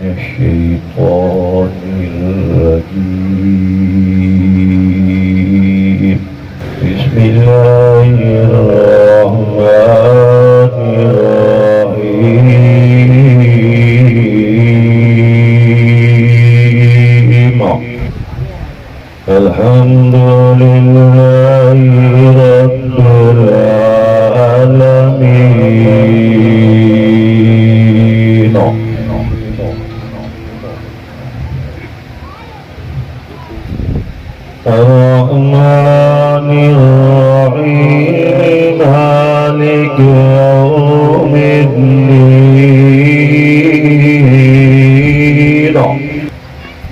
الشيطان الرجيم. بسم الله الرحمن الرحيم. الحمد لله رب العالمين. الرحمن الرحيم مالك يوم الدين.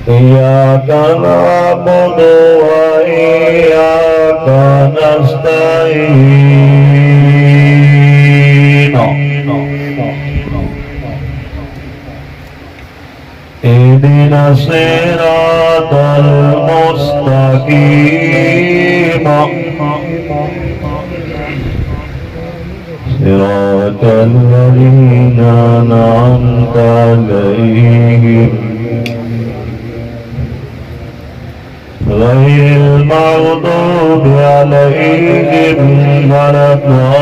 إياك نعبد وإياك نستعين. اهدنا الصراط المستقيم صراط الذين أنعمت عليهم غير المغضوب عليهم ولا الضالين.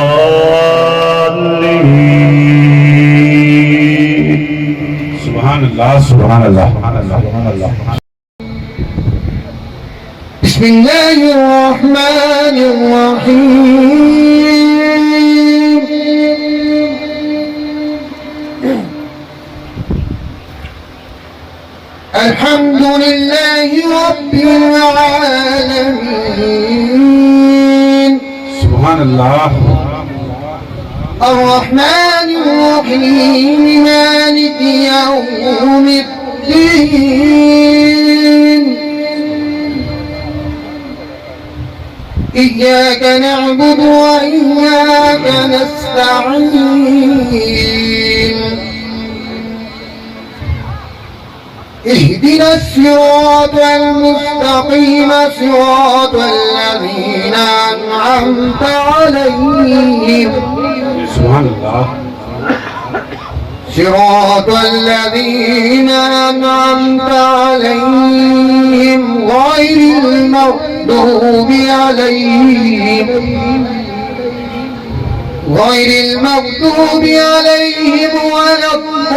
سبحان الله سبحان الله سبحان الله. بسم الله الرحمن الرحيم. الحمد لله رب العالمين. سبحان الله. الرحمن الرحيم مالك يوم الدين. إياك نعبد وإياك نستعين. اهدنا الصراط المستقيم صراط الذين أنعمت عليهم. سبحان الله. صراط الذين أنعمت عليهم غير المغضوب عليهم ولا الضالين.